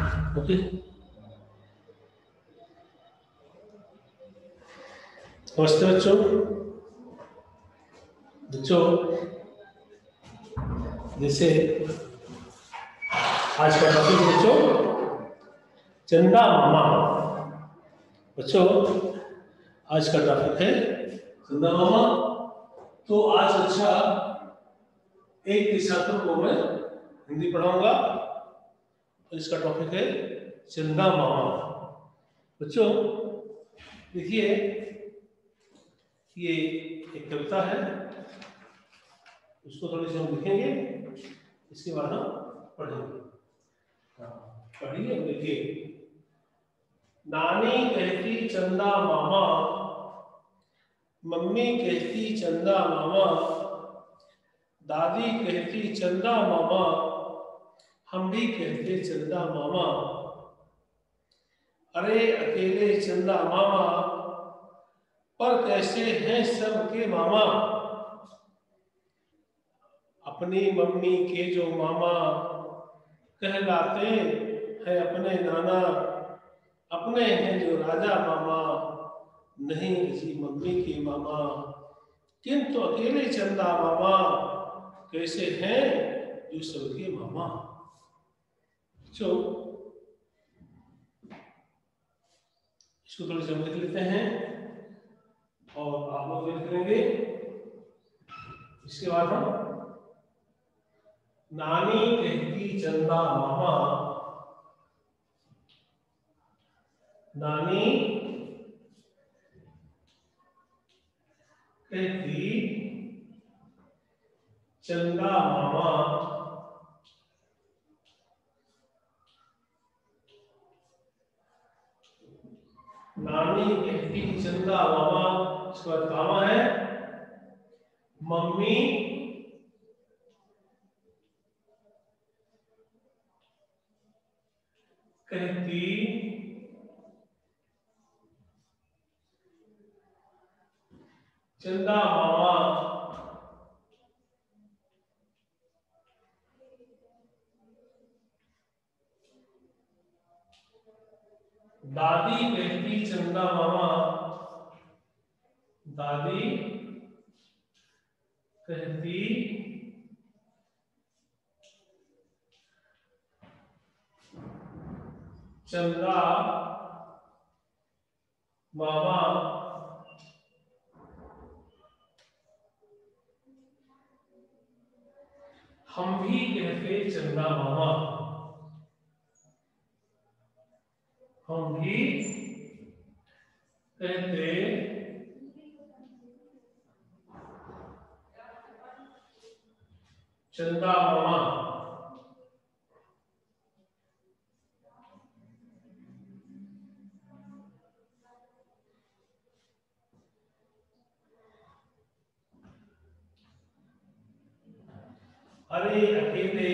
Okay, नमस्ते बच्चों। बच्चों, जैसे आज का टॉपिक बच्चों चंदा मामा। बच्चों, आज का टॉपिक है चंदा मामा। तो आज अच्छा एक छात्र को मैं हिंदी पढ़ाऊंगा और इसका टॉपिक है चंदा मामा। बच्चों देखिए, ये एक कविता है, उसको थोड़ी सी हम लिखेंगे, इसके बाद हम पढ़ेंगे। पढ़िए, देखिए। नानी कहती चंदा मामा, मम्मी कहती चंदा मामा, दादी कहती चंदा मामा, हम भी कहते चंदा मामा। अरे अकेले चंदा मामा, पर कैसे हैं सबके मामा। अपनी मम्मी के जो मामा कहलाते हैं अपने नाना, अपने हैं जो राजा मामा, नहीं किसी मम्मी के मामा। किंतु अकेले चंदा मामा कैसे हैं जो सबके मामा। जो इसको थोड़ी सी लिख लेते हैं और आप लोग लिख लेंगे। इसके बाद हम नानी कहती चंदा मामा, नानी कहती चंदा मामा, नानी कहती चंदा मामा। इसके बाद मामा है मम्मी कहती चंदा मामा, दादी कहती चंदा मामा, दादी कहती चंदा मामा, हम भी कहते चंदा मामा, हम भी कहते चंदा मामा। अरे अकेले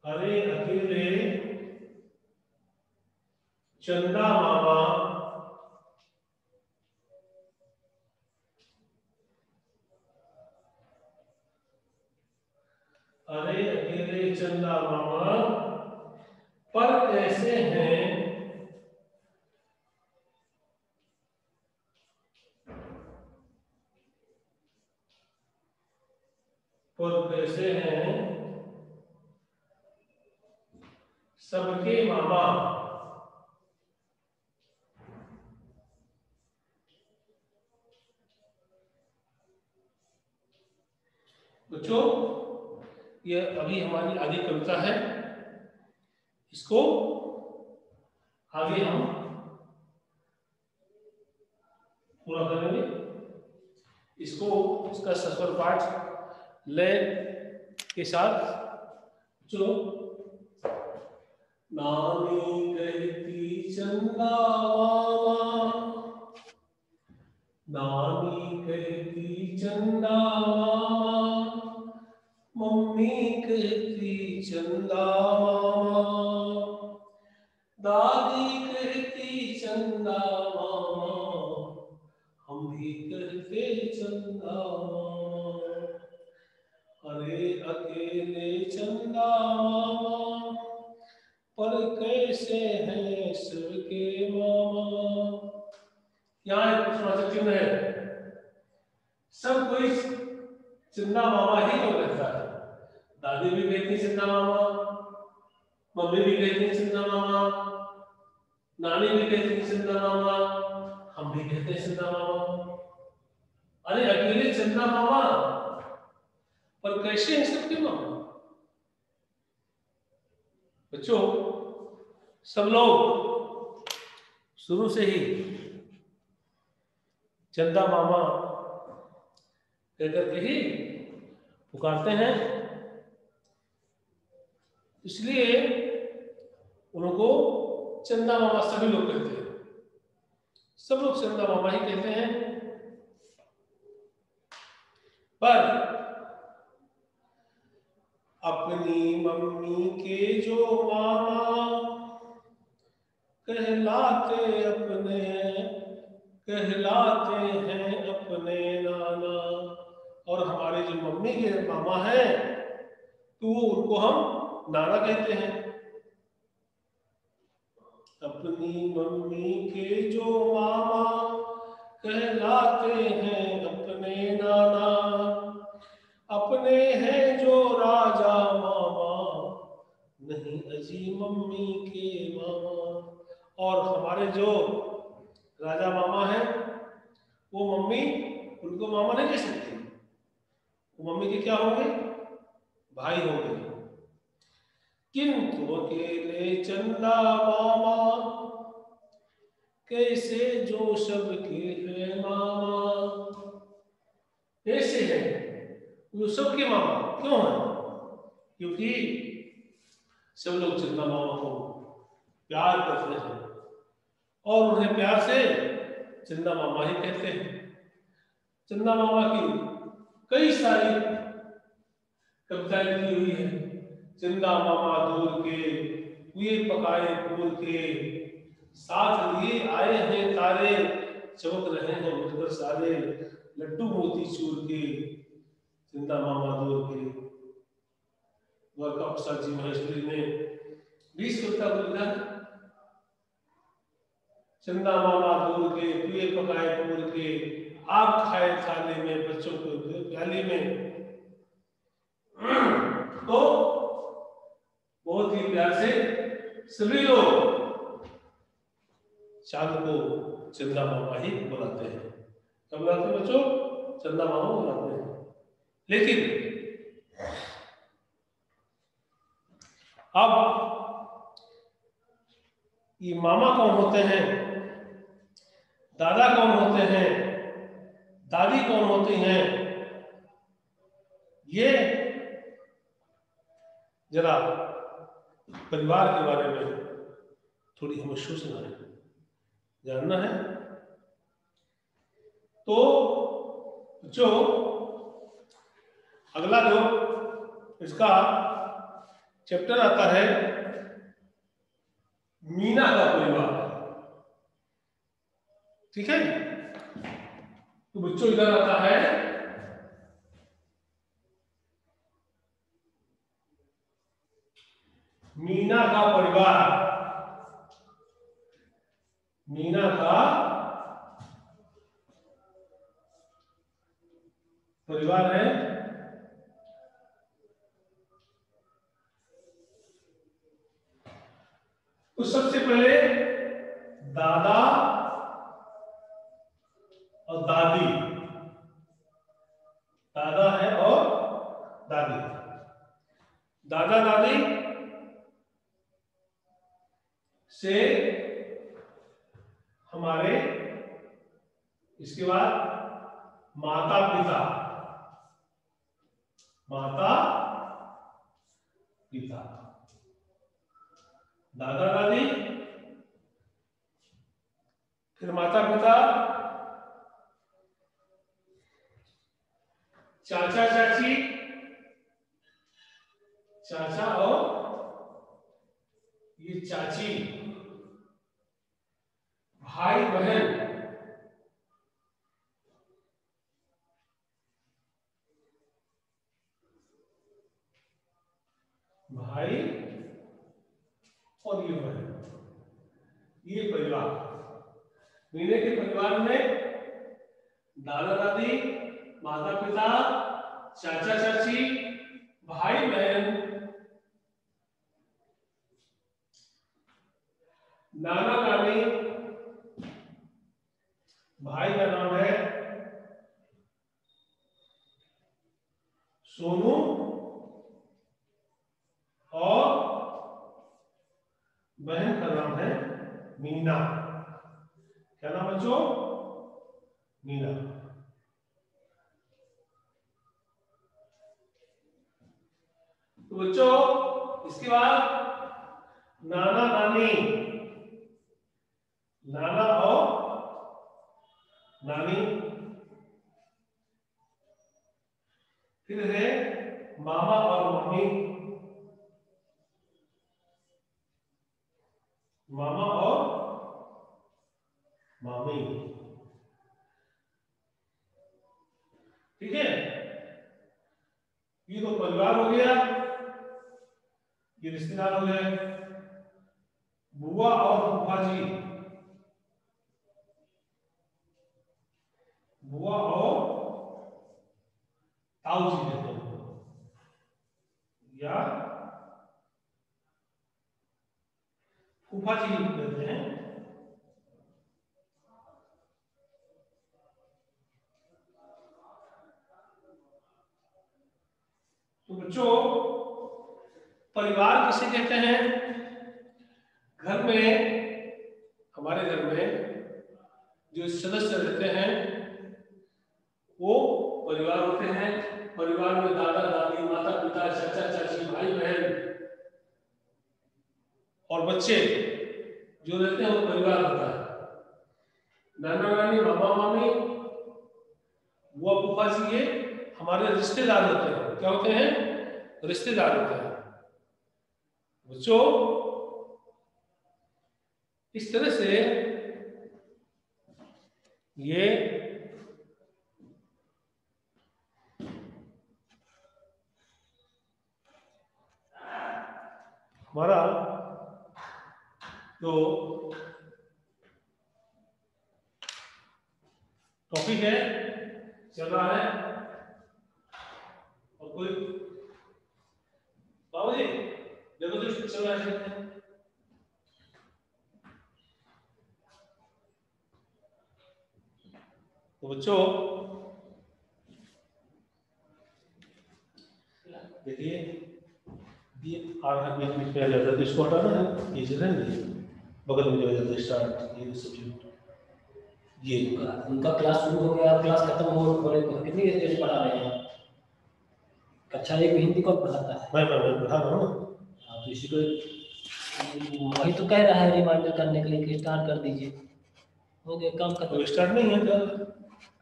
अरे अकेले चंदा मामा, अरे अकेले चंदा मामा, पर कैसे हैं पर कैसे हैं सबके मामा। बच्चों, यह अभी हमारी आधी कविता है, इसको आगे हम पूरा करेंगे। इसको इसका सफर पाठ लय के साथ जो नानी कहती चंदा मामा, नानी कहती चंदा मामा, मम्मी कहती चंदा मामा, दादी कहती चंदा मामा, हम भी कहते चंदा मामा, अरे अकेले चंदा मामा, पर कैसे हैं सबके मामा। यहाँ एक प्रश्नवाचक चिन्ह है। सब कोई चंदा मामा ही क्यों कहता है? दादी भी कहती चंदा मामा, मम्मी भी कहती चंदा मामा, नानी भी कहती चंदा मामा, हम भी कहते चंदा मामा। अरे अकेले चंदा मामा, पर कैसे हैं सबके मामा। बच्चों, सब लोग शुरू से ही चंदा मामा कहकर के ही पुकारते हैं, इसलिए उनको चंदा मामा सभी लोग कहते हैं। सब लोग चंदा मामा ही कहते हैं। पर अपनी मम्मी के जो मामा, कहलाते हैं अपने नाना। और हमारे जो मम्मी के मामा हैं तो उनको हम नाना कहते हैं। अपनी मम्मी के जो मामा, कहलाते हैं अपने नाना। अपने हैं जो राजा मामा, नहीं अजी मम्मी के मामा। और हमारे जो राजा मामा हैं वो मम्मी उनको मामा नहीं कह सकती, वो मम्मी के क्या होंगे? भाई होंगे। किंतु अकेले चंदा मामा, कैसे जो सबके है मामा। कैसे है वो सबके मामा क्यों है? क्योंकि सब लोग चंदा मामा को प्यार करते हैं और उन्हें प्यार से चंदा मामा ही कहते हैं। चंदा मामा की कई सारी कविताएं लिखी हुई है। चंदा मामा दूर के कुएं पकाए पूर के, साथ लिए आए हैं तारे, चमक रहे हैं मिलकर सारे, लड्डू मोती चूर के, चंदा मामा दूर के। द्वारका प्रसाद जी महेश्वरी ने 20 कविता को लिखा है। चंदा मामा दूर के कुएं पकाए पूर के, आग खाए थाले में बच्चों को प्याली में। तो बहुत ही प्यार से सभी लोग चांद को चंदा मामा ही बुलाते हैं। क्या बुलाते हैं बच्चों? चंदा मामा बुलाते हैं। लेकिन अब ये मामा कौन होते हैं, दादा कौन होते हैं, दादी कौन होती हैं, ये जरा परिवार के बारे में थोड़ी हमें सूचना है, जानना है। तो जो अगला जो इसका चैप्टर आता है मीना का परिवार, ठीक है। तो बच्चों इधर आता है मीना का परिवार। मीना का परिवार है तो सबसे पहले दादा और दादी, दादा है और दादी। दादा दादी से हमारे इसके बाद माता पिता, माता पिता, दादा दादी, फिर माता पिता, चाचा चाची, चाचा और ये चाची, भाई बहन, भाई और ये बहन, ये परिवार। मीने के परिवार में दादा दादी, माता पिता, चाचा चाची, भाई बहन, नाना नानी। भाई का नाम है सोनू और बहन का नाम है मीना। क्या नाम बच्चों? मीना। तो बच्चों इसके बाद नाना नानी, नाना और नानी। फिर है मामा और मामी, मामा और मामी। ठीक है, ये तो परिवार हो गया, ये रिश्तेदार हो गए। बुआ और फूफा जी, बुआ और ताऊ जी कहते हैं, या फूफा जी कहते हैं। तो बच्चों परिवार किसे कहते हैं? घर में, हमारे घर में जो सदस्य रहते हैं वो परिवार होते हैं। परिवार में दादा दादी, माता पिता, चाचा चाची, भाई बहन और बच्चे जो रहते हैं वो परिवार होता है। नाना नानी, मामा मामी, बुआ फूफा जी, ये हमारे रिश्तेदार होते हैं। क्या होते हैं? रिश्तेदार होते हैं। बच्चों इस तरह से ये हमारा जो टॉपिक है चल रहा है। और कोई बाबू जी देखो तो चल रहा है। तो बच्चों देखिए ये बीच में आ जाता है, तो इसको हटाना है। ये चल रहा है, बगल में जो आ जाता है स्टार्ट, ये सब्जेक्ट, ये उनका क्लास शुरू हो गया, क्लास खत्म हो बोले कितनी देर पढ़ा रहे हैं? कक्षा 1 में हिंदी कौन पढ़ाता है? मैं पढ़ा रहा हूँ। तो इसी को वही तो कह रहा है रिमाइंडर करने के लिए कि स्टार्ट कर दीजिए। हो गया काम खत्म। तो स्टार्ट नहीं है क्या?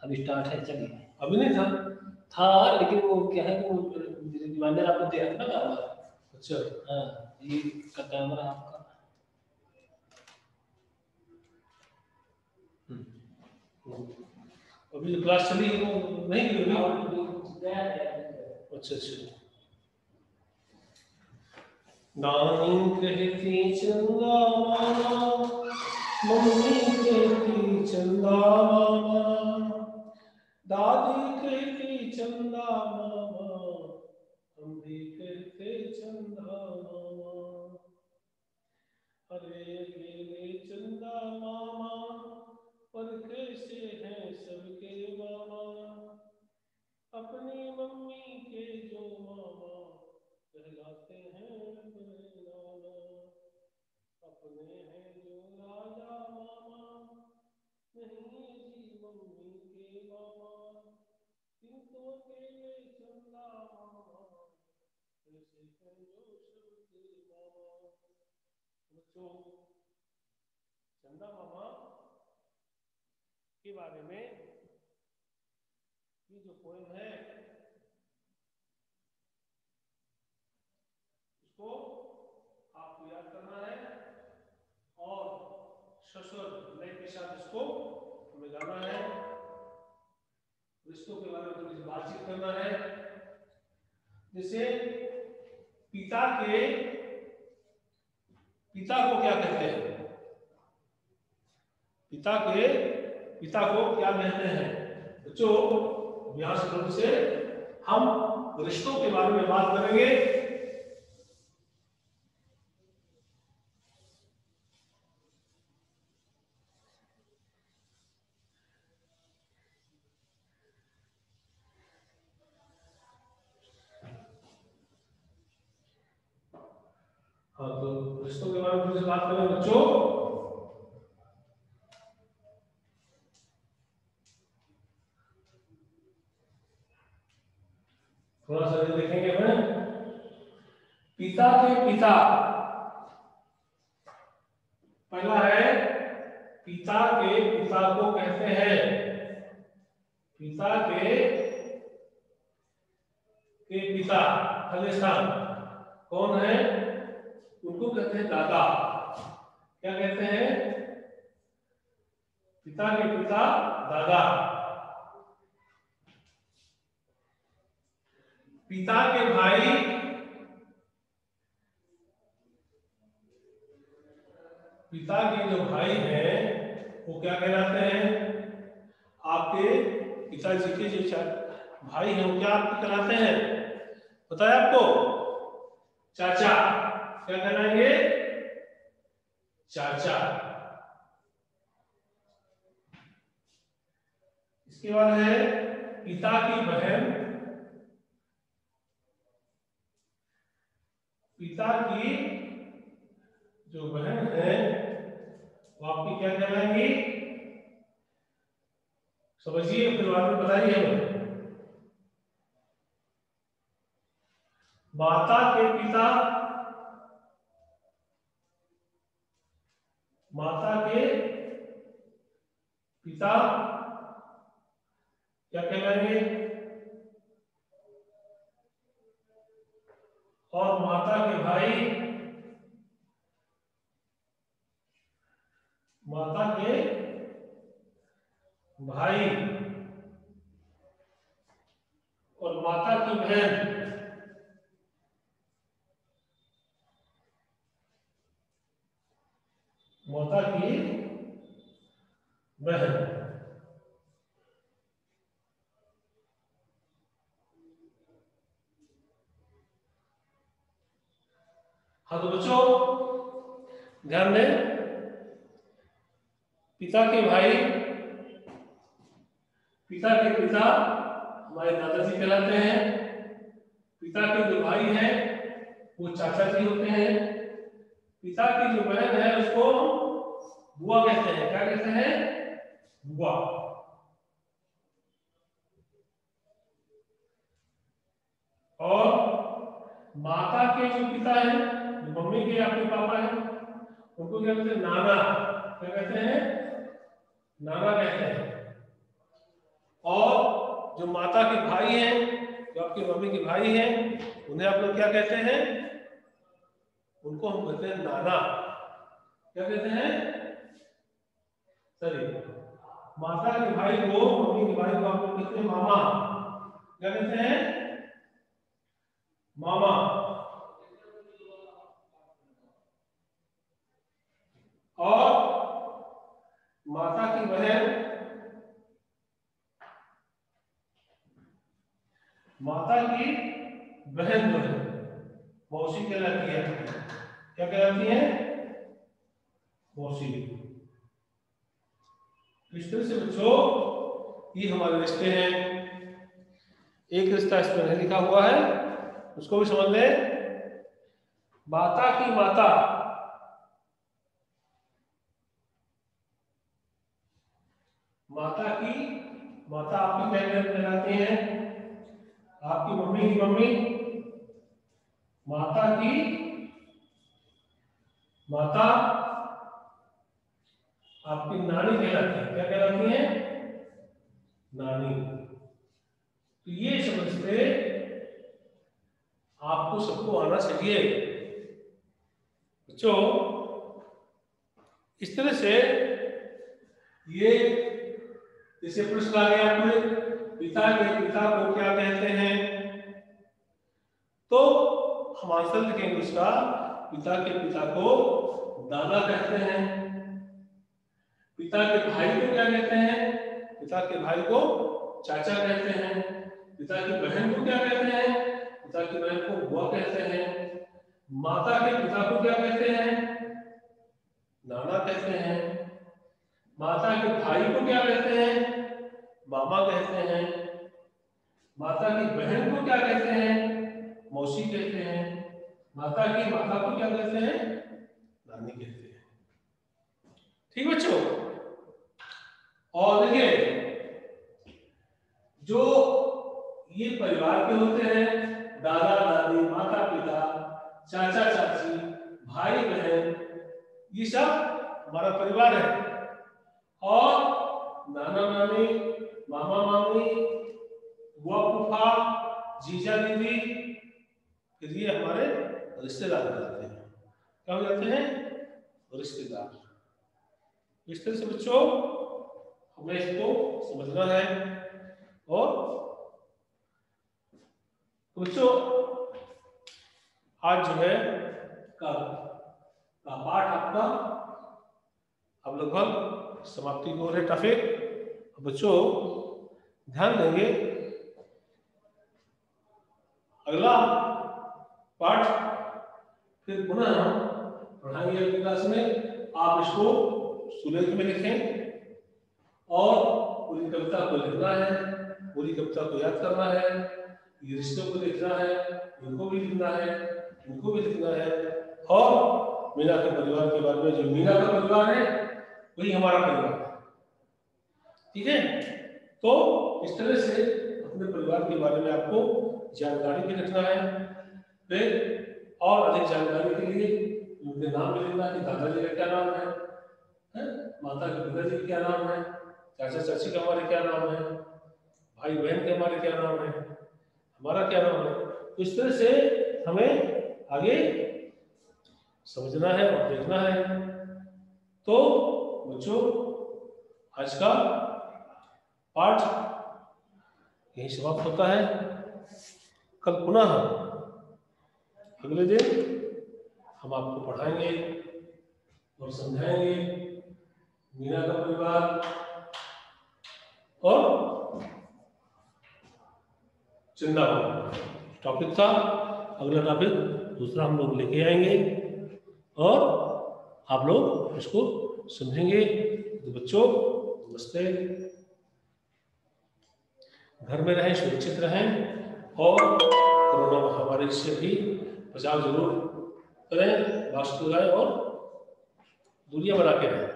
अभी स्टार्ट है, चलिए। अभी नहीं था लेकिन वो क्या है कि वो रिमाइंडर आपको दे रखना था। अच्छा हाँ, ये कैमरा आपका अभी जो क्लास चली है वो नहीं की गया। अच्छा नानी कहती चंदा मामा, मम्मी कहती चंदा मामा, दादी कहती चंदा मामा, हम भी कहते चंदा मामा। अरे अकेले चंदा मामा पर कैसे हैं सबके मामा, अपनी मम्मी के जो मामा कहलाते हैं अपने नाना, अपने हैं जो राजा मामा, नहीं जी मम्मी के मामा, किंतु अकेले चंदा मामा कैसे हैं जो सबके मामा। बच्चों चंदा मामा के बारे में ये जो पोएम है इसको आपको याद करना है और ससुर लय के साथ इसको हमें गाना है। रिश्तों के बारे में थोड़ी सी बातचीत करना है। जैसे पिता को क्या कहते हैं? पिता को क्या कहते हैं बच्चों? यहां से हम रिश्तों के बारे में बात करेंगे। हाँ, तो रिश्तों के बारे में थोड़ी सी बात करें बच्चों। थोड़ा सा देखेंगे अपन। पिता के पिता, पहला है पिता के पिता को कहते हैं, पिता के पिता खालिस्तान कौन है? उनको कहते हैं दादा। क्या कहते हैं? पिता के पिता दादा। पिता के भाई, पिता के जो भाई हैं वो क्या कहलाते हैं? आपके पिताजी के जो भाई हैं वो क्या आपके कहलाते हैं? पता है आपको? चाचा। क्या कहलाएंगे? चाचा। इसके बाद है पिता की बहन, पिता की जो बहन है वो आपकी क्या कहलाएंगी? समझिए, फिर बाद में बताइए। माता के पिता, माता के पिता क्या कहलाएंगे? और माता के भाई, माता के भाई और माता की बहन, माता की बहन। हाँ, तो बच्चों ध्यान दें, पिता के भाई, पिता के पिता हमारे दादाजी कहलाते हैं। पिता के जो भाई हैं वो चाचा जी होते हैं। पिता की जो बहन है उसको बुआ कहते हैं। क्या कहते हैं? बुआ। और माता के जो पिता हैं, जो मम्मी के आपके पापा हैं, उनको क्या कहते हैं? नाना। क्या कहते हैं? नाना कहते हैं। और जो माता के भाई हैं, जो आपकी मम्मी के भाई हैं, उन्हें आप लोग क्या कहते हैं? उनको हम कहते हैं नाना। क्या कहते हैं? सॉरी, माता के भाई को, मम्मी के भाई को आप लोग कहते हैं मामा। क्या कहते हैं? मामा। और माता की बहन, माता की बहन जो है मौसी कहलाती है। क्या कहलाती है? मौसी। इस तरह से बच्चों ये हमारे रिश्ते हैं। एक रिश्ता इस पर नहीं लिखा हुआ है, उसको भी समझ लें। माता की माता, माता की माता आपकी क्या कहलाती है? आपकी मम्मी की मम्मी। माता की माता आपकी नानी कहलाती है। क्या कहलाती है? नानी। तो ये समझते आपको सबको आना चाहिए बच्चों। इस तरह से ये जैसे प्रश्न आ गया आपके, पिता के पिता को क्या कहते हैं? तो हम आंसर लिखेंगे उसका। पिता के पिता को दादा कहते हैं। पिता के भाई को क्या कहते हैं? पिता के भाई को चाचा कहते हैं। पिता की बहन को क्या कहते हैं? पिता की बहन को बुआ कहते हैं। माता के पिता को क्या कहते हैं? नाना कहते हैं। माता के भाई को क्या कहते हैं? मामा कहते हैं। माता की बहन को क्या कहते हैं? मौसी कहते हैं। माता की माता को क्या कहते हैं? नानी कहते हैं। ठीक बच्चों, और देखिए जो ये परिवार के होते हैं, दादा दादी, माता पिता, चाचा चाची, भाई बहन, ये सब हमारा परिवार है। और नाना नानी, मामा मामी, बुआ फूफा, जीजा दीदी, फिर ये हमारे रिश्तेदार हो जाते हैं। क्या हो जाते हैं? रिश्तेदार। इस तरह से बच्चों हमें इसको समझना है। और बच्चों आज जो है का पाठ आपका अब लगभग समाप्ति की ओर है टॉपिक। बच्चों ध्यान देंगे, अगला पाठ फिर पुनः हम पढ़ाएंगे अगली क्लास में। आप इसको सुलेख में लिखें और पूरी कविता को लिखना है, पूरी कविता को याद करना है, ये रिश्तों को लिखना है, इनको भी लिखना है, इनको भी लिखना है। और मीना के परिवार के बारे में, जो मीना का परिवार है वही हमारा परिवार है। ठीक है, तो इस तरह से अपने परिवार के बारे में आपको जानकारी भी रखना है। फिर और अधिक जानकारी के लिए उनके नाम भी लिखना है कि दादाजी का क्या नाम है, माता के पिताजी का क्या नाम है, चाचा चाची का हमारे क्या नाम है, भाई बहन के हमारे क्या नाम है, हमारा क्या नाम है। तो इस तरह से हमें आगे समझना है और देखना है। तो बच्चों आज का पाठ यही समाप्त होता है। कल पुनः अगले दिन हम आपको पढ़ाएंगे और समझाएंगे मीना का परिवार और चिंतामणि टॉपिक था। अगला टॉपिक दूसरा हम लोग लेके आएंगे और आप लोग इसको समझेंगे। तो बच्चों नमस्ते, घर में रहें, सुरक्षित रहें और कोरोना महामारी से भी बचाव जरूर करें, मास्क लगाएं और दूरियां बना के रहें।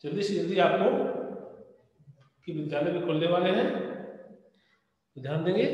जल्दी से जल्दी आप लोग कि विद्यालय भी खुलने वाले हैं, तो ध्यान देंगे।